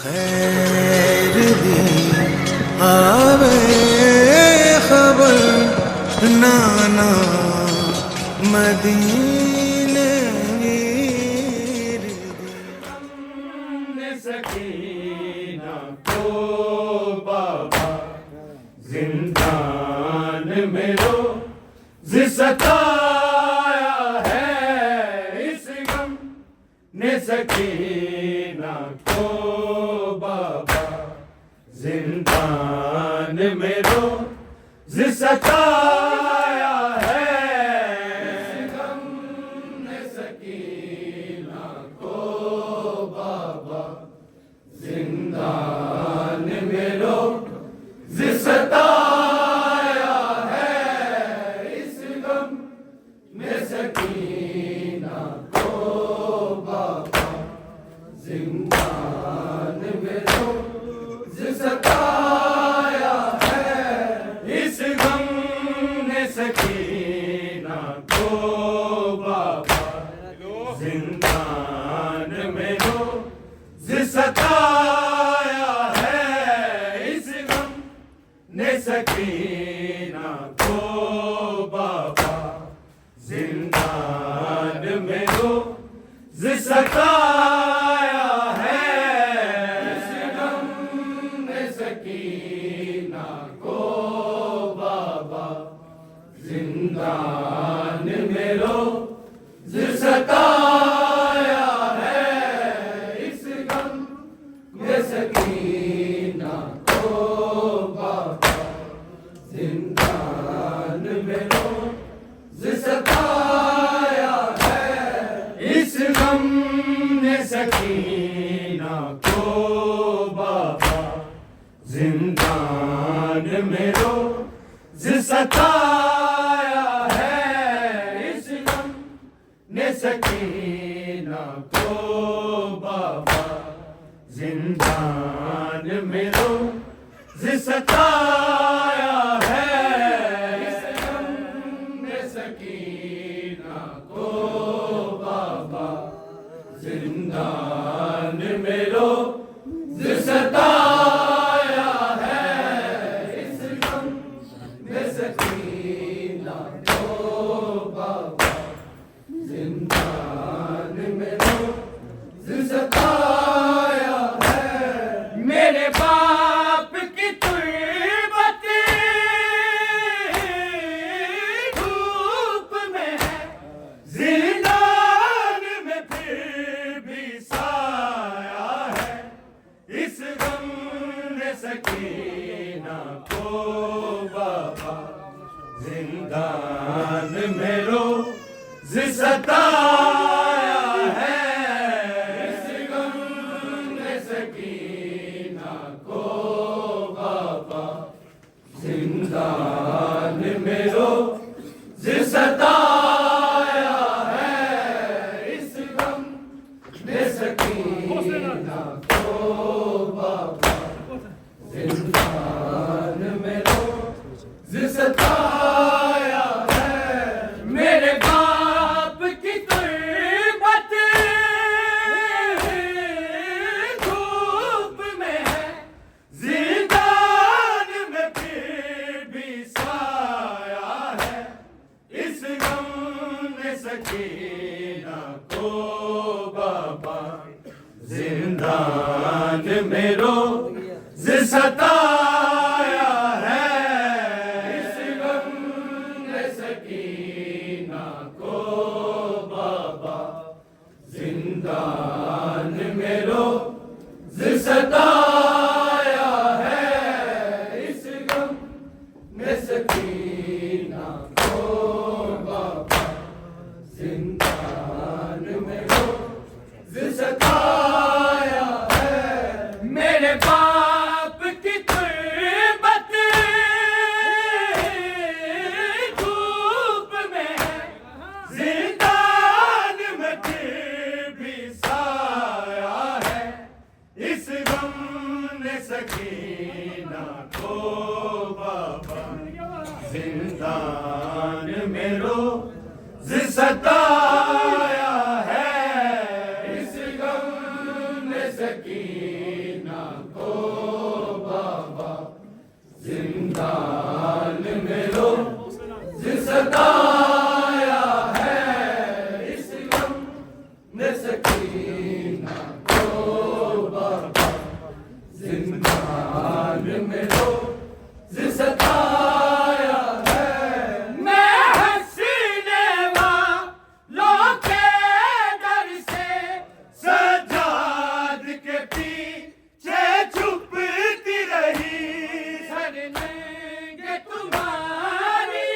खैर दी आवे खबर नाना मदीने वीर हमने सकीना को बाबा जिंदान में रोज़ सताया है। इस गम ने सकीना को बाबा जिंदान में रोज़ सताया है। इस गम ने सकीना को बाबा जिंदान में रोज़ सताया है। इस गम ने सकीना को बाबा जिंदान में रोज़ सताया है। इस गम ने सकीना को बाबा जिंदान में रोज़ सताया है। इस गम ने सकीना को बाबा जिंदान में रोज़ सताया है। इस गम ने सकीना को बाबा जिंदान में रोज़ सताया है। इस गम ने सकीना को बाबा जिंदान में रोज़ सताया है। इस गम ने सकीना को बाबा जिंदान में रोज़ सताया है। इस गम ने सकीना को बाबा जिंदान में रोज़ सताया है। इस गम ने सकीना को बाबा जिंदान में रोज़ सताया है। इस गम ने सकीना को बाबा जिंदान में रोज़ सताया है। मेरे बाप की तुर्बत धूप में है, जिंदान में फिर भी साया है। इस गम ने सकीना को बाबा जिंदान में रोज़ सताया है। इस गम ने सकीना को बाबा जिंदान में रोज़ सताया है। इस गम ने सकीना को बाबा जिंदान में रोज़ सताया है। मेरे बाप की तुर्बत धूप में है, जिंदान में फिर भी साया है। इस गम ने सकीना को बाबा जिंदान में रोज़ सताया है। इस गम ने सकीना को बाबा जिंदान में रोज़ सताया है। इस गम ने सकीना को बाबा जिंदान में रोज़ सताया है। मेरे बाप की तुर्बत धूप में है, जिंदान में फिर भी साया है। इस गम ने सकीना को बाबा जिंदान में रोज़ सताया है। इस गम ने सकीना जिंदान में रोज़ सताया है इस गम ने सकीना को बाबा जिंदान में रोज़ सताया है मैं हंसने वालों के डर से सजाद के पीछे छुपती रही सर लेंगे तुम्हारी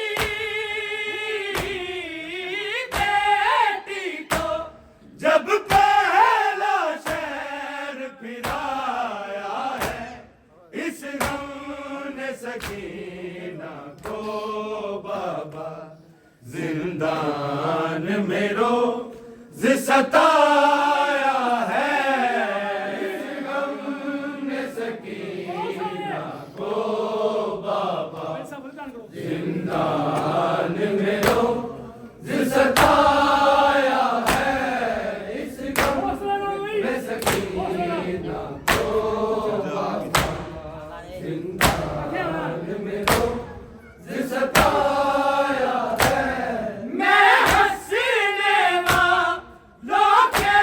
बेटी को जब पहला शहर फिराया है इस गम ने सकीना को बाबा जिंदान में रोज़ सताया है इस गम ने सकीना को बाबा जिंदान में रोज़ सताया है इस गम ने सकीना को बाबा जिंदान में रोज़ सताया है मैं हंसने वालों के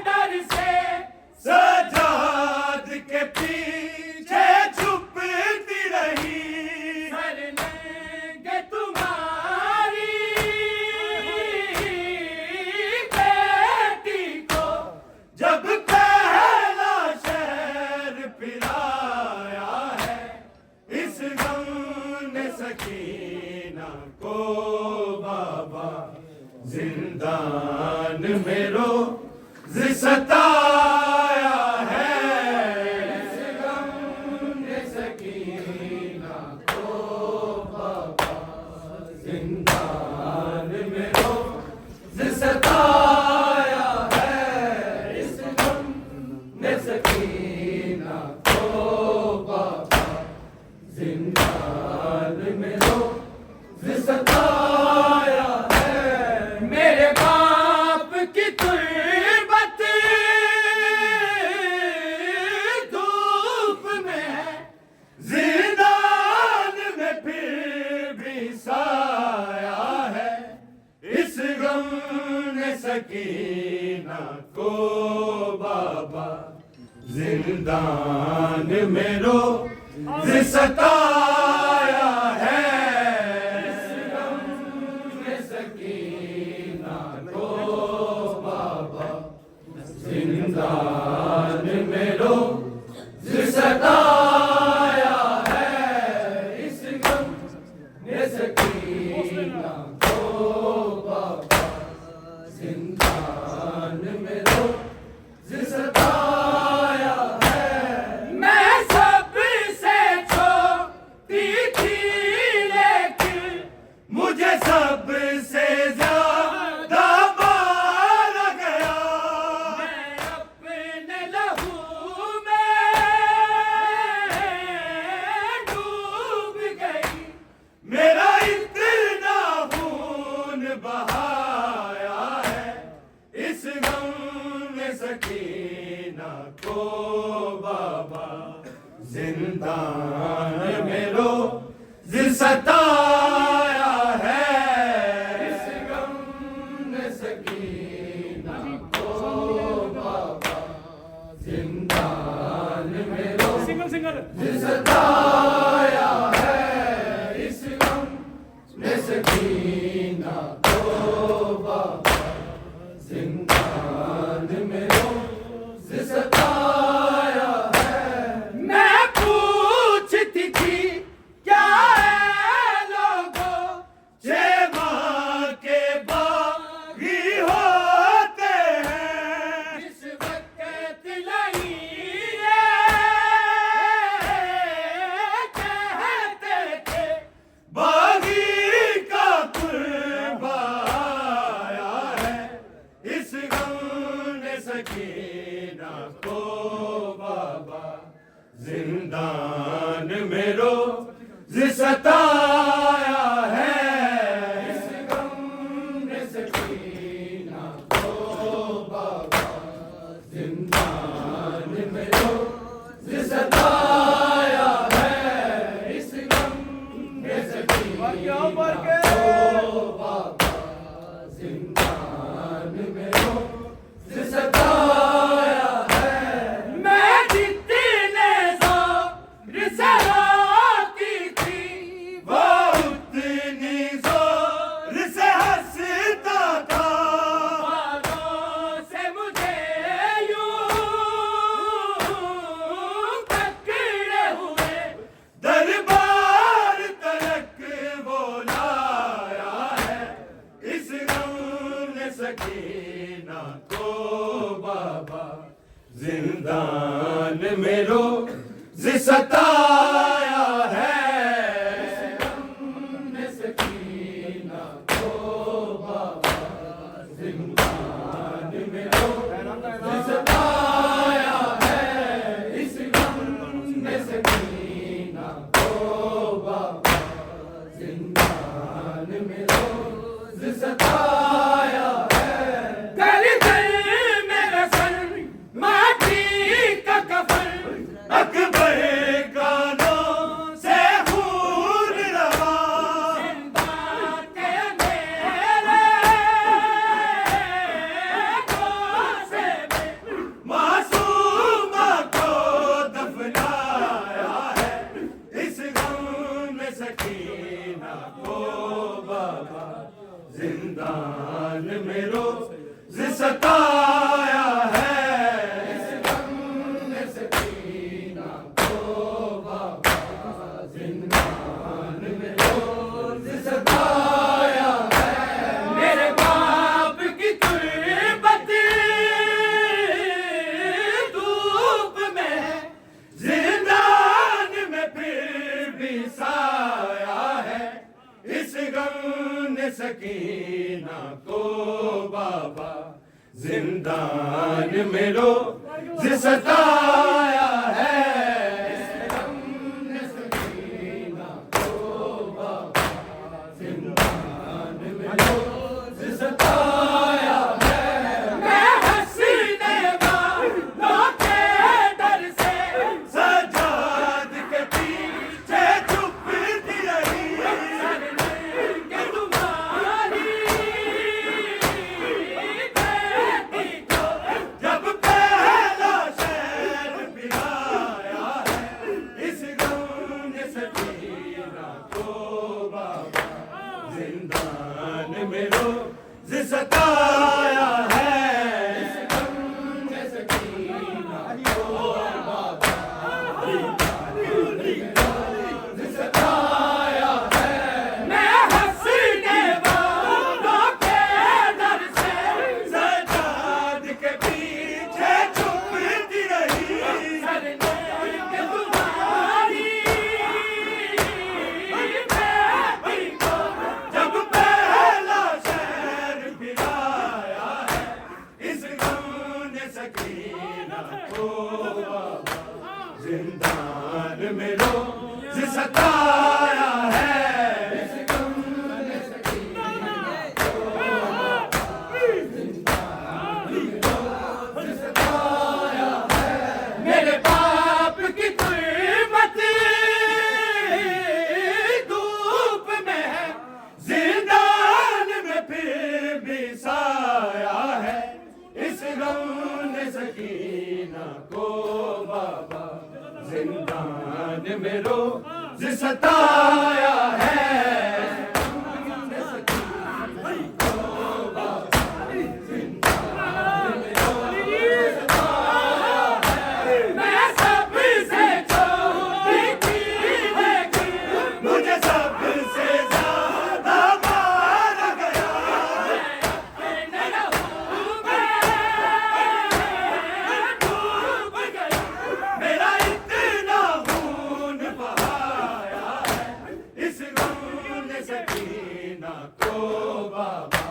डर से सजाद के पीछे छुपती रही सर लेंगे तुम्हारी बेटी को जब पहला शहर फिराया है इस गम ने सकीना को बाबा जिंदान में रोज़ सताया है इस गम ने सकीना को बाबा जिंदान में रोज़ सताया है इस गम ने सकीना को बाबा जिंदान में रोज़ सताया है मेरे बाप की तुर्बत धूप में है जिंदान में फिर भी साया है इस गम ने सकीना को बाबा जिंदान में रोज़ सताया है इस गम ने सकीना को बाबा जिंदान में रोज़ सताया है इस गम ने सकीना को बाबा जिंदान में रोज़ सताया है मैं सबसे छोटी थी लेकिन मुझे सबसे ज्यादा मारा गया मैं अपने लहू में डूब गई मेरा इतना खून बहाया है इस गम ने सकीना को बाबा जिंदान में रोज़ सताया है इस गम ने सकीना को बाबा जिंदान में रोज़ सताया है इस गम ने सकीना को बाबा जिंदान में रोज़ सताया है मैं पूछती थी क्या है लोगों छह माह के बागी होते हैं इस वक्त लइए कहते थे बागी का कुर्बाया है इस गम ने सकीना को बाबा जिंदान में रोज़ सताया है इस गम ने सकीना को बाबा जिंदान में रोज़ सताया है इस गम जिंदान में रोज सताया है, सकीना को बाबा जिंदान में रोज सताया है, इस गम ने सकीना को बाबा जिंदान में रोज सताया है। कर दे मेरा सर माटी का कफन, अकबर कानों से खून रवा, जिंदा के मेरे से मासूमा को दफनाया है, इस गम में सकीना को बाबा जिंदान में रोज सताया है, इस गम में सकीना को बाबा जिंदान में रोज सताया है। मेरे बाप की तुर्बत धूप में, जिंदान में फिर भी साया है, इस गम ने सकीना को बाबा जिंदान में रोज सताया है, इस गम ने सकीना को बाबा जिंदान में रोज सताया है। मैं हंसने वालों के डर से सजाद के पीछे छुपती रही, के तुम्हारी बेटी को जब पहला शहर पिलाया है, इस गम ने सकीना को बाबा जिंदान में रोज सताया है, इस गम ने सकीना को बाबा जिंदान में रोज सताया है। मैं हंसने वालों के डर से सजाद के पीछे छुपती रही, के तुम्हारी बेटी को जब पहला शहर पिलाया है, इस गम ने सकीना को बाबा जिंदान में रोज सताया है, इस गम ने सकीना को बाबा जिंदान में रोज सताया है। मेरे बाप की तुर्बत धूप में है, जिंदान में फिर भी साया है, इस गम ने सकीना को बाबा जिंदान में रोज सताया है, मैं सबसे छोटी थी लेकिन मुझे सबसे ज्यादा मारा गया, मैं डूब गया, मेरा इतना खून बहाया है, इस गम ने सकीना को बाबा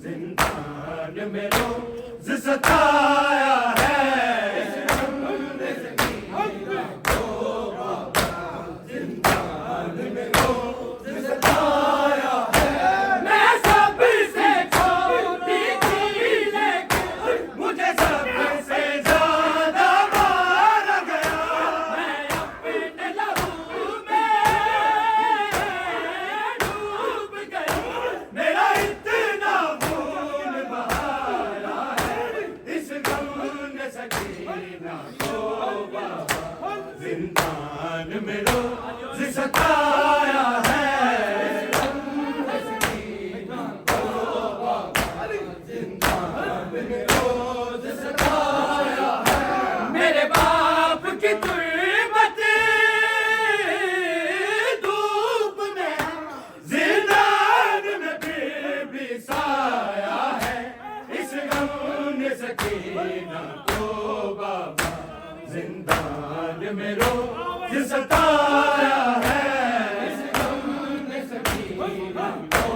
जिंदान में रोज सताया है, इस गम ने सकीना को बाबा जिंदान में रोज सताया है। मैं सबसे छोटी थी लेकिन मुझे सबसे ज्यादा मारा गया, मैं अपने लहू में डूब गई, मेरा इतना खून बहाया है, इस गम ने सकीना को बाबा जिंदान में रोज सताया है, इस गम ने सकीना को बाबा जिंदान में रोज सताया है। मेरे बाप की तुर्बत धूप में, जिंदान में फिर भी साया है, इस गम ने सकीना को बाबा जिंदा जिंदान में रोज सताया है इस गम ने सकीना को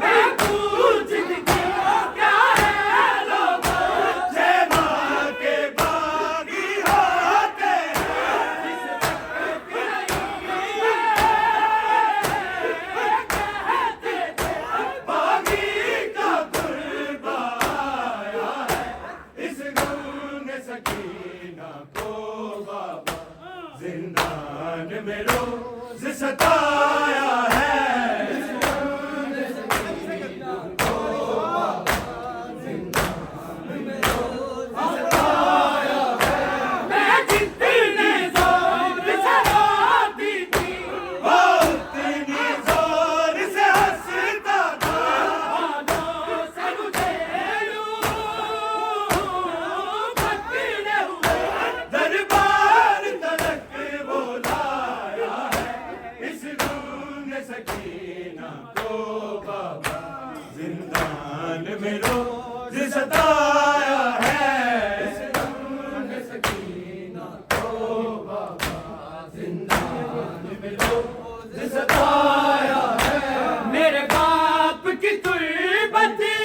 मैं पूछती क्या है लोगों से माँ के बागी होते बागी का कुर्बाया है इस गम ने सकीना को बाबा जिंदान में रोज सताया है इस गम ने सकीना को बाबा जिंदान में रोज सताया है मैं जितने जोर से रोती थी वो उतनी जोर से हंसता था बालों से मुझे यूं पकड़े हुए दरबार तलक वो लाया है इस गम ने सकीना को बाबा जिंदान में रोज सताया है इस गम ने सकीना को बाबा जिंदान में रोज सताया है मेरे बाप की तुर्बती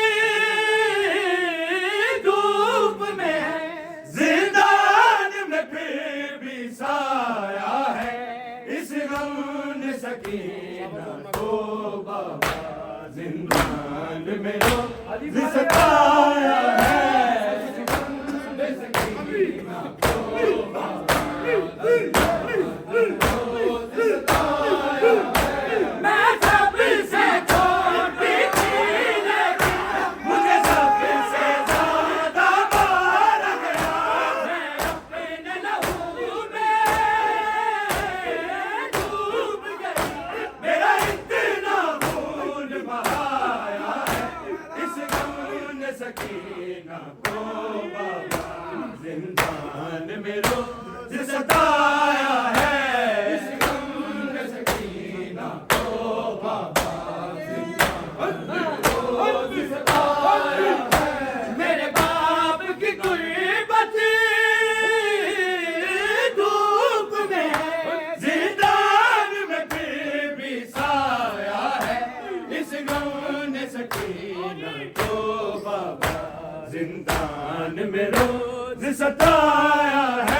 धूप में है जिंदान में फिर भी साया है इस गम ने सकीना को बाबा जिंदान में रोज सताया है इस गम ने सकीना को बाबा रोज सताया है मैं सबसे छोटी थी लेकिन मुझे सबसे ज्यादा मारा गया मैं अपने लहू में डूब गई मेरा इतना खून बहाया है इस गम ने सकीना को बाबा जिंदान में रोज सताया है इस गम ने सकीना को बाबा जिंदान में रोज सताया है मेरे बाप की गुर्बती धूप में है जिंदान में फिर भी साया है इस गम ने सकीना को बाबा जिंदान में रोज सताया है